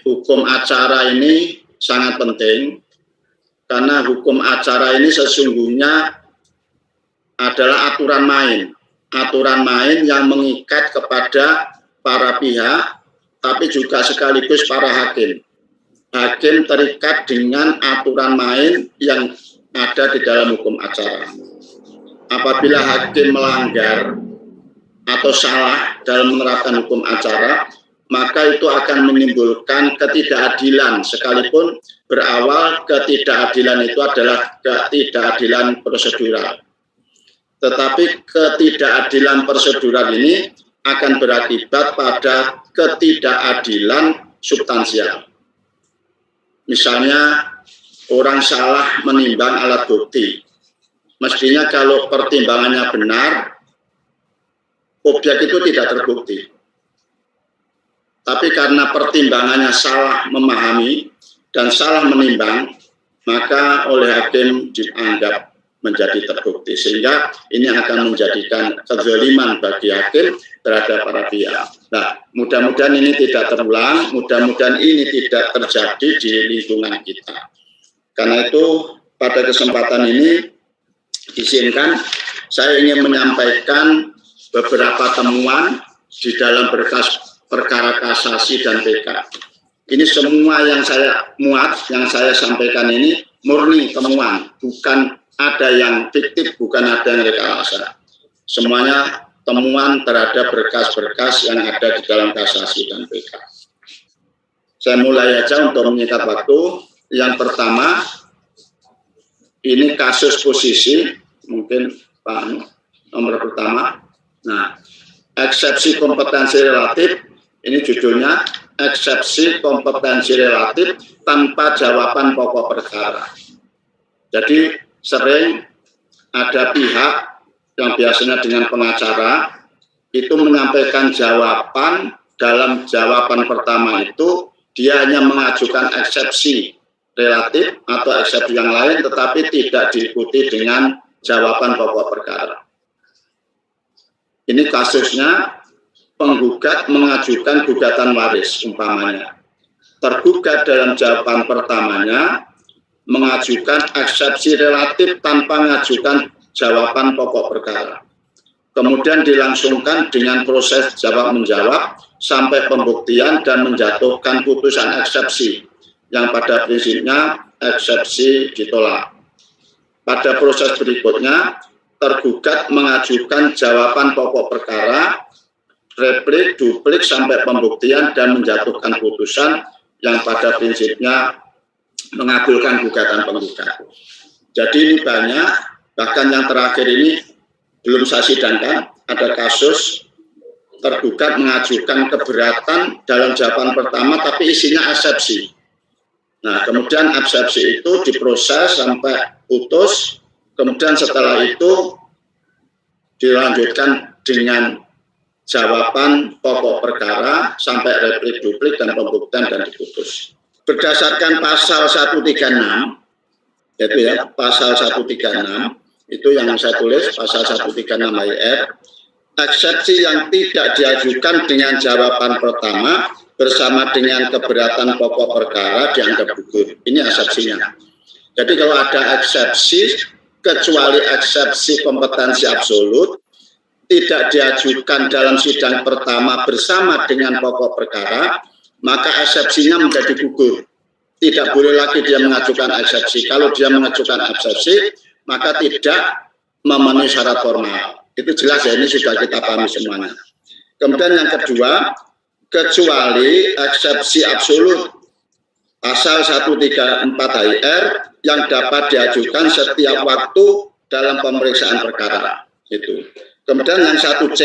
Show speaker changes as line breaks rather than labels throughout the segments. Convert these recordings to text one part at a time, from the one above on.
hukum acara ini sangat penting, karena hukum acara ini sesungguhnya adalah aturan main yang mengikat kepada para pihak, tapi juga sekaligus para hakim. Hakim terikat dengan aturan main yang ada di dalam hukum acara. Apabila hakim melanggar atau salah dalam menerapkan hukum acara, maka itu akan menimbulkan ketidakadilan, sekalipun berawal ketidakadilan itu adalah ketidakadilan prosedural. Tetapi ketidakadilan prosedural ini akan berakibat pada ketidakadilan substansial. Misalnya orang salah menimbang alat bukti. Mestinya kalau pertimbangannya benar, objek itu tidak terbukti. Tapi karena pertimbangannya salah memahami dan salah menimbang, maka oleh hakim dianggap menjadi terbukti. Sehingga ini akan menjadikan kezaliman bagi hakim terhadap para pihak. Nah, mudah-mudahan ini tidak terulang, mudah-mudahan ini tidak terjadi di lingkungan kita. Karena itu, pada kesempatan ini, izinkan saya ingin menyampaikan beberapa temuan di dalam berkas perkara kasasi dan PK. Ini semua yang saya muat, yang saya sampaikan ini murni temuan, bukan ada yang fiktif, bukan ada yang rekayasa. Semuanya temuan terhadap berkas-berkas yang ada di dalam kasasi dan PK. Saya mulai aja untuk menyingkat waktu. Yang pertama, ini kasus posisi, mungkin Pak nomor pertama. Nah, eksepsi kompetensi relatif, ini judulnya eksepsi kompetensi relatif tanpa jawaban pokok perkara. Jadi sering ada pihak yang biasanya dengan pengacara itu menyampaikan jawaban. Dalam jawaban pertama itu dia hanya mengajukan eksepsi relatif atau eksepsi yang lain, tetapi tidak diikuti dengan jawaban pokok perkara. Ini kasusnya penggugat mengajukan gugatan waris umpamanya. Tergugat dalam jawaban pertamanya mengajukan eksepsi relatif tanpa mengajukan jawaban pokok perkara. Kemudian dilangsungkan dengan proses jawab-menjawab sampai pembuktian dan menjatuhkan putusan eksepsi, yang pada prinsipnya eksepsi ditolak. Pada proses berikutnya, tergugat mengajukan jawaban pokok perkara, replik, duplik sampai pembuktian dan menjatuhkan putusan yang pada prinsipnya mengabulkan gugatan penggugat. Jadi ini banyak, bahkan yang terakhir ini belum saya sidangkan, ada kasus tergugat mengajukan keberatan dalam jawaban pertama tapi isinya eksepsi. Nah, kemudian eksepsi itu diproses sampai putus, kemudian setelah itu dilanjutkan dengan jawaban pokok perkara sampai replik, duplik dan pembuktian dan diputus. Berdasarkan pasal 136, yaitu ya pasal 136, itu yang saya tulis, pasal 136 AIR, eksepsi yang tidak diajukan dengan jawaban pertama bersama dengan keberatan pokok perkara dianggap gugur. Ini eksepsinya. Jadi kalau ada eksepsi, kecuali eksepsi kompetensi absolut, tidak diajukan dalam sidang pertama bersama dengan pokok perkara, maka eksepsinya menjadi gugur. Tidak boleh lagi dia mengajukan eksepsi. Kalau dia mengajukan eksepsi, maka tidak memenuhi syarat formal. Itu jelas ya, ini sudah kita pahami semuanya. Kemudian yang kedua, kecuali eksepsi absolut pasal 134 HIR yang dapat diajukan setiap waktu dalam pemeriksaan perkara. Itu. Kemudian yang 1C,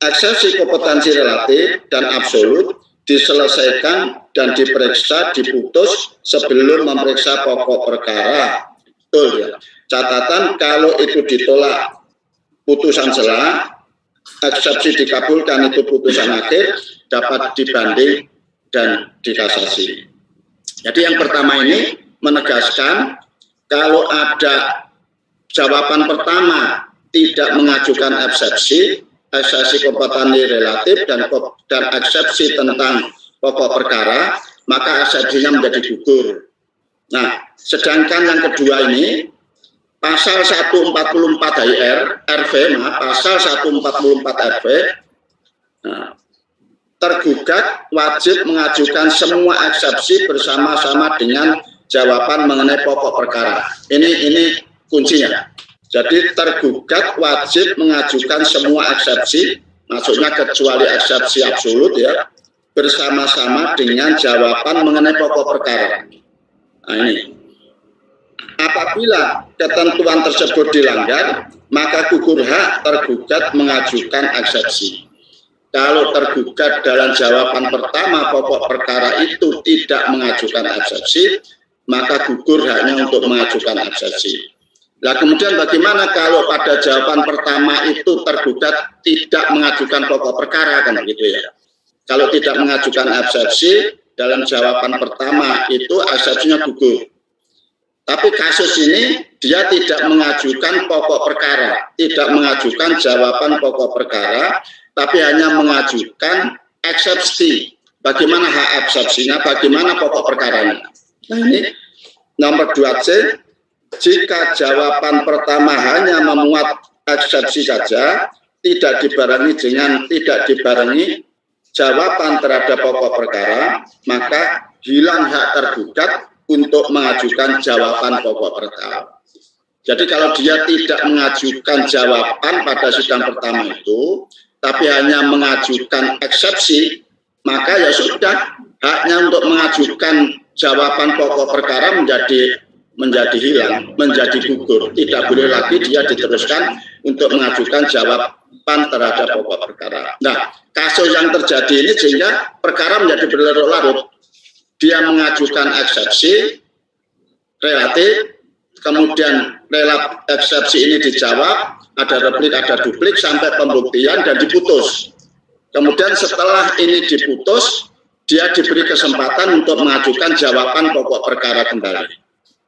eksepsi kompetensi relatif dan absolut diselesaikan dan diperiksa, diputus sebelum memeriksa pokok perkara. Betul ya. Catatan kalau itu ditolak putusan sela, eksepsi dikabulkan itu putusan akhir, dapat dibanding dan dikasasi. Jadi yang pertama ini menegaskan kalau ada jawaban pertama tidak mengajukan eksepsi, eksepsi kompetensi relatif dan eksepsi tentang pokok perkara, maka eksepsinya menjadi gugur. Nah, sedangkan yang kedua ini, pasal 144 RV, pasal 144 RV, nah, tergugat wajib mengajukan semua eksepsi bersama-sama dengan jawaban mengenai pokok perkara. Ini kuncinya. Jadi tergugat wajib mengajukan semua eksepsi, maksudnya kecuali eksepsi absolut ya, bersama-sama dengan jawaban mengenai pokok perkara. Nah ini. Apabila ketentuan tersebut dilanggar, maka gugur hak tergugat mengajukan eksepsi. Kalau tergugat dalam jawaban pertama pokok perkara itu tidak mengajukan eksepsi, maka gugur haknya untuk mengajukan eksepsi. Nah kemudian bagaimana kalau pada jawaban pertama itu tergugat tidak mengajukan pokok perkara, kan begitu ya? Kalau tidak mengajukan eksepsi dalam jawaban pertama itu eksepsinya gugur. Tapi kasus ini dia tidak mengajukan pokok perkara, tidak mengajukan jawaban pokok perkara, tapi hanya mengajukan eksepsi. Bagaimana hak eksepsinya, bagaimana pokok perkaranya. Nah ini nomor 2C, jika jawaban pertama hanya memuat eksepsi saja, tidak dibarengi jawaban terhadap pokok perkara, maka hilang hak tergugat untuk mengajukan jawaban pokok perkara. Jadi kalau dia tidak mengajukan jawaban pada sidang pertama itu, tapi hanya mengajukan eksepsi, maka ya sudah, haknya untuk mengajukan jawaban pokok perkara menjadi hilang, menjadi gugur. Tidak boleh lagi dia diteruskan untuk mengajukan jawaban terhadap pokok perkara. Nah, kasus yang terjadi ini sehingga perkara menjadi berlarut-larut. Dia mengajukan eksepsi relatif, kemudian eksepsi ini dijawab, ada replik, ada duplik, sampai pembuktian dan diputus. Kemudian setelah ini diputus, dia diberi kesempatan untuk mengajukan jawaban pokok perkara kembali.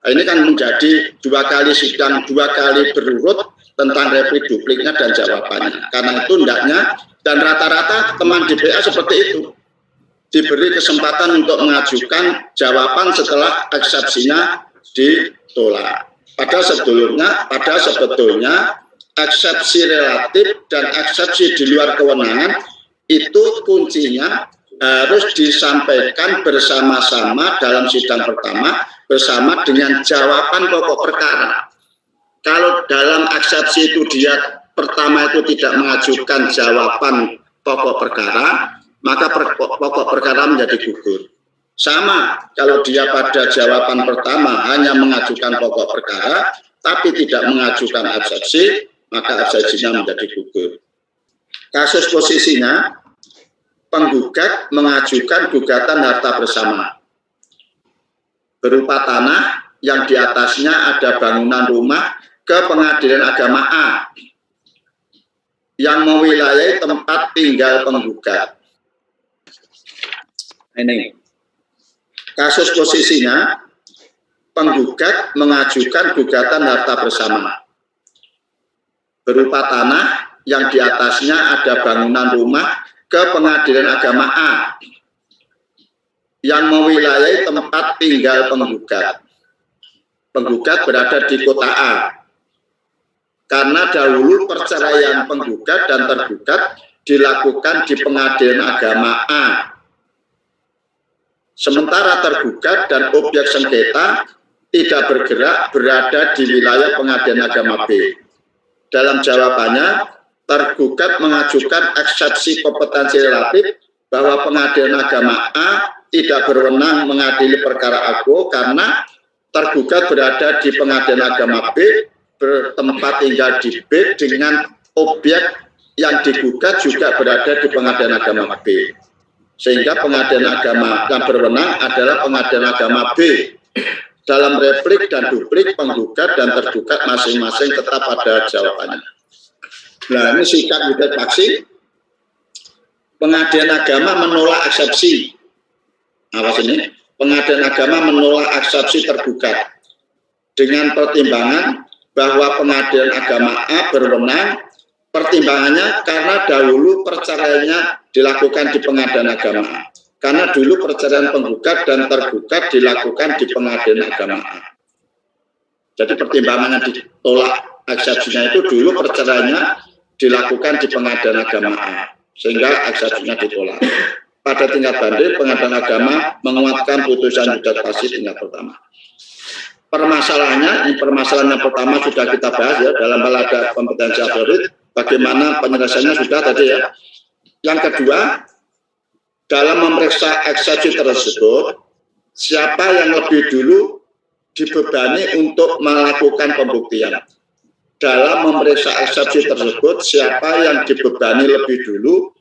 Nah, ini kan menjadi 2 kali sidang, 2 kali berurut tentang replik, dupliknya, dan jawabannya. Karena itu hendaknya, dan rata-rata teman DPA seperti itu, diberi kesempatan untuk mengajukan jawaban setelah eksepsinya ditolak. Padahal sebetulnya eksepsi relatif dan eksepsi di luar kewenangan itu kuncinya harus disampaikan bersama-sama dalam sidang pertama bersama dengan jawaban pokok perkara. Kalau dalam eksepsi itu dia pertama itu tidak mengajukan jawaban pokok perkara, maka pokok perkara menjadi gugur. Sama kalau dia pada jawaban pertama hanya mengajukan pokok perkara, tapi tidak mengajukan eksepsi, maka eksepsinya menjadi gugur. Kasus posisinya, penggugat mengajukan gugatan harta bersama berupa tanah yang di atasnya ada bangunan rumah ke Pengadilan Agama A yang mewilayai tempat tinggal penggugat. Ini kasus posisinya, penggugat mengajukan gugatan harta bersama berupa tanah yang di atasnya ada bangunan rumah ke Pengadilan Agama A yang mewilayai tempat tinggal penggugat. Penggugat berada di kota A. Karena dahulu perceraian penggugat dan tergugat dilakukan di Pengadilan Agama A. Sementara tergugat dan objek sengketa tidak bergerak berada di wilayah Pengadilan Agama B. Dalam jawabannya, tergugat mengajukan eksepsi kompetensi relatif bahwa Pengadilan Agama A tidak berwenang mengadili perkara aku karena tergugat berada di Pengadilan Agama B, bertempat tinggal di B dengan objek yang digugat juga berada di Pengadilan Agama B. Sehingga Pengadilan Agama yang berwenang adalah Pengadilan Agama B. Dalam replik dan duplik, penggugat dan tergugat masing-masing tetap pada jawabannya. Nah, ini sikap yudet faksi. Pengadilan Agama menolak eksepsi. Awas ini, Pengadilan Agama menolak eksepsi tergugat dengan pertimbangan bahwa Pengadilan Agama A berwenang. Pertimbangannya karena dahulu perceraiannya dilakukan di Pengadilan Agama A. Karena dulu perceraian penggugat dan tergugat dilakukan di pengadilan agama A. Jadi pertimbangannya ditolak eksepsinya itu dulu perceraiannya dilakukan di pengadilan agama A, sehingga eksepsinya ditolak. Pada tingkat banding, pengadilan agama menguatkan putusan gugat pasif tingkat pertama. Permasalahannya, ini permasalahan yang pertama sudah kita bahas ya, dalam hal ada kompetensi absolut, bagaimana penyelesaiannya sudah tadi ya. Yang kedua, dalam memeriksa eksepsi tersebut, siapa yang lebih dulu dibebani untuk melakukan pembuktian. Dalam memeriksa eksepsi tersebut, siapa yang dibebani lebih dulu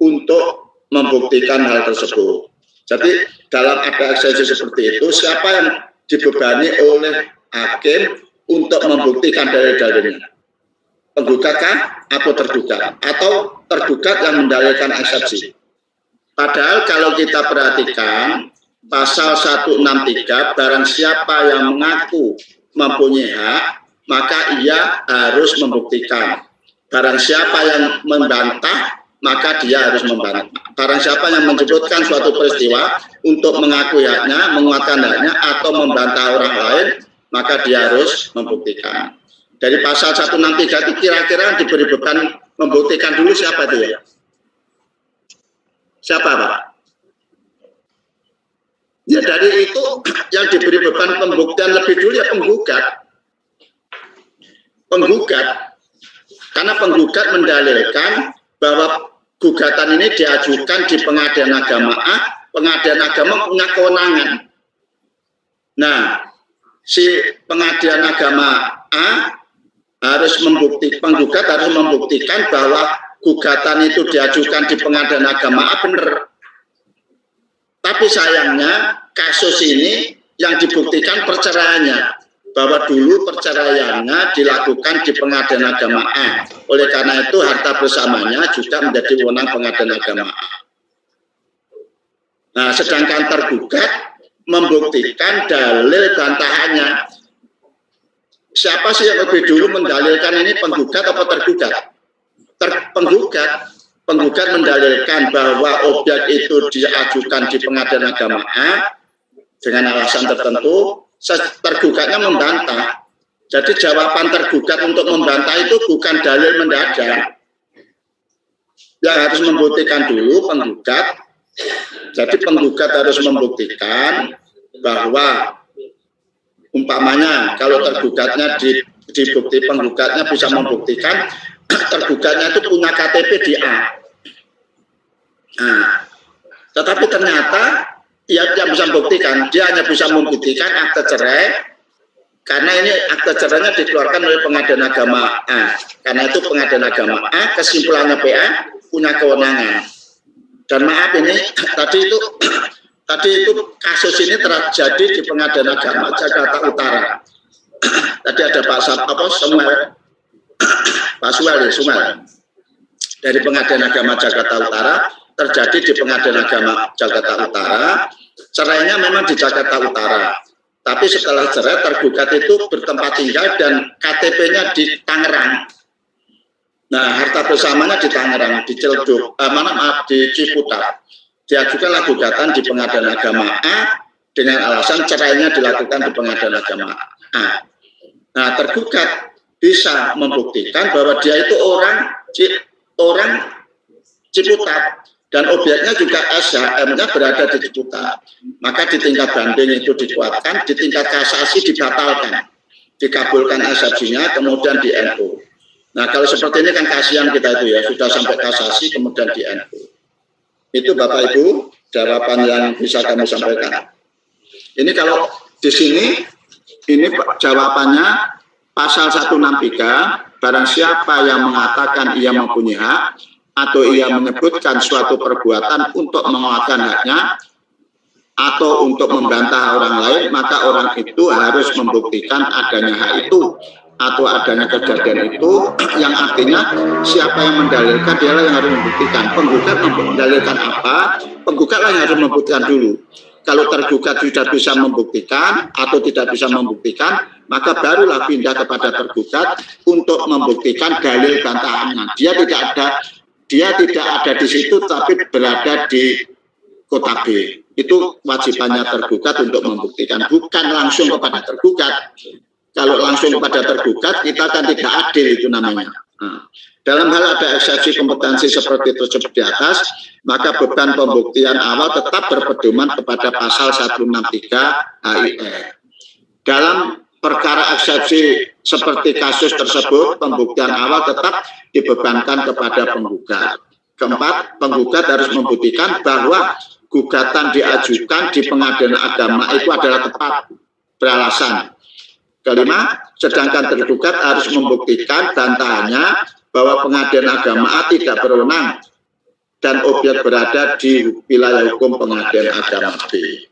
untuk membuktikan hal tersebut. Jadi dalam ada eksepsi seperti itu, siapa yang dibebani oleh hakim untuk membuktikan dalil-dalilnya? Penggugatkah atau tergugat? Atau tergugat yang mendalilkan eksepsi? Padahal kalau kita perhatikan pasal 163, barang siapa yang mengaku mempunyai hak, maka ia harus membuktikan. Barang siapa yang membantah, maka dia harus membantah. Barang siapa yang menyebutkan suatu peristiwa untuk mengakui haknya, menguatkan haknya, atau membantah orang lain, maka dia harus membuktikan. Dari pasal 163 itu kira-kira diberi beban membuktikan dulu siapa itu ya? Siapa Pak? Ya dari itu yang diberi beban pembuktian lebih dulu ya penggugat. Penggugat. Karena penggugat mendalilkan bahwa gugatan ini diajukan di pengadilan agama A, pengadilan agama punya kewenangan. Nah, si pengadilan agama A harus penggugat harus membuktikan bahwa gugatan itu diajukan di pengadilan agama A benar. Tapi sayangnya kasus ini yang dibuktikan perceraiannya, bahwa dulu perceraiannya dilakukan di pengadilan agama A. Oleh karena itu harta bersamanya juga menjadi wewenang pengadilan agama A. Nah, sedangkan tergugat membuktikan dalil bantahannya. Siapa sih yang lebih dulu mendalilkan ini, penggugat atau tergugat? Penggugat mendalilkan bahwa objek itu diajukan di pengadilan agama A dengan alasan tertentu, tergugatnya membantah. Jadi jawaban tergugat untuk membantah itu bukan dalil mendadak. Yang harus membuktikan dulu penggugat. Jadi penggugat harus membuktikan bahwa umpamanya kalau tergugatnya dibukti, penggugatnya bisa membuktikan tergugatnya itu punya KTP di A. Nah, tetapi ternyata ia tidak bisa membuktikan, dia hanya bisa membuktikan akte cerai, karena ini akte cerainya dikeluarkan oleh pengadilan agama A. Karena itu pengadilan agama A, kesimpulannya PA punya kewenangan. Dan maaf ini tadi itu kasus ini terjadi di pengadilan agama Jakarta Utara. Tadi ada Pak Sumail dari pengadilan agama Jakarta Utara, terjadi di pengadilan agama Jakarta Utara. Cerainya memang di Jakarta Utara, tapi setelah cerai tergugat itu bertempat tinggal dan KTP-nya di Tangerang. Nah, harta bersamanya di Tangerang, di Ciledug, di Ciputat. Diajukanlah gugatan di pengadilan agama A dengan alasan cerainya dilakukan di pengadilan agama A. Nah, tergugat bisa membuktikan bahwa dia itu orang Ciputat dan objeknya juga SHM-nya berada di Ciputat. Maka di tingkat banding itu dikuatkan, di tingkat kasasi dibatalkan, dikabulkan eksepsinya, kemudian di NU. Nah, kalau seperti ini kan kasihan kita itu ya, sudah sampai kasasi kemudian di NU. Itu Bapak Ibu jawaban yang bisa kami sampaikan. Ini kalau di sini ini jawabannya pasal 163, barang siapa yang mengatakan ia mempunyai hak atau ia menyebutkan suatu perbuatan untuk menguatkan haknya atau untuk membantah orang lain, maka orang itu harus membuktikan adanya hak itu atau adanya kejadian itu, yang artinya siapa yang mendalilkan dialah yang harus membuktikan. Penggugat mendalilkan apa? Penggugatlah yang harus membuktikan dulu. Kalau tergugat sudah bisa membuktikan atau tidak bisa membuktikan, maka barulah pindah kepada tergugat untuk membuktikan dalil bantahannya. Dia tidak ada di situ, tapi berada di kota B. Itu wajibannya tergugat untuk membuktikan, bukan langsung kepada tergugat. Kalau langsung kepada tergugat, kita kan tidak adil, itu namanya. Nah, dalam hal ada eksepsi kompetensi seperti tersebut di atas, maka beban pembuktian awal tetap berpedoman kepada pasal 163 HIR. Dalam perkara eksepsi seperti kasus tersebut, pembuktian awal tetap dibebankan kepada penggugat. Keempat, penggugat harus membuktikan bahwa gugatan diajukan di pengadilan agama itu adalah tepat beralasan. Kelima, sedangkan tergugat harus membuktikan bantahannya bahwa pengadilan agama A tidak berwenang dan objek berada di wilayah hukum pengadilan agama B.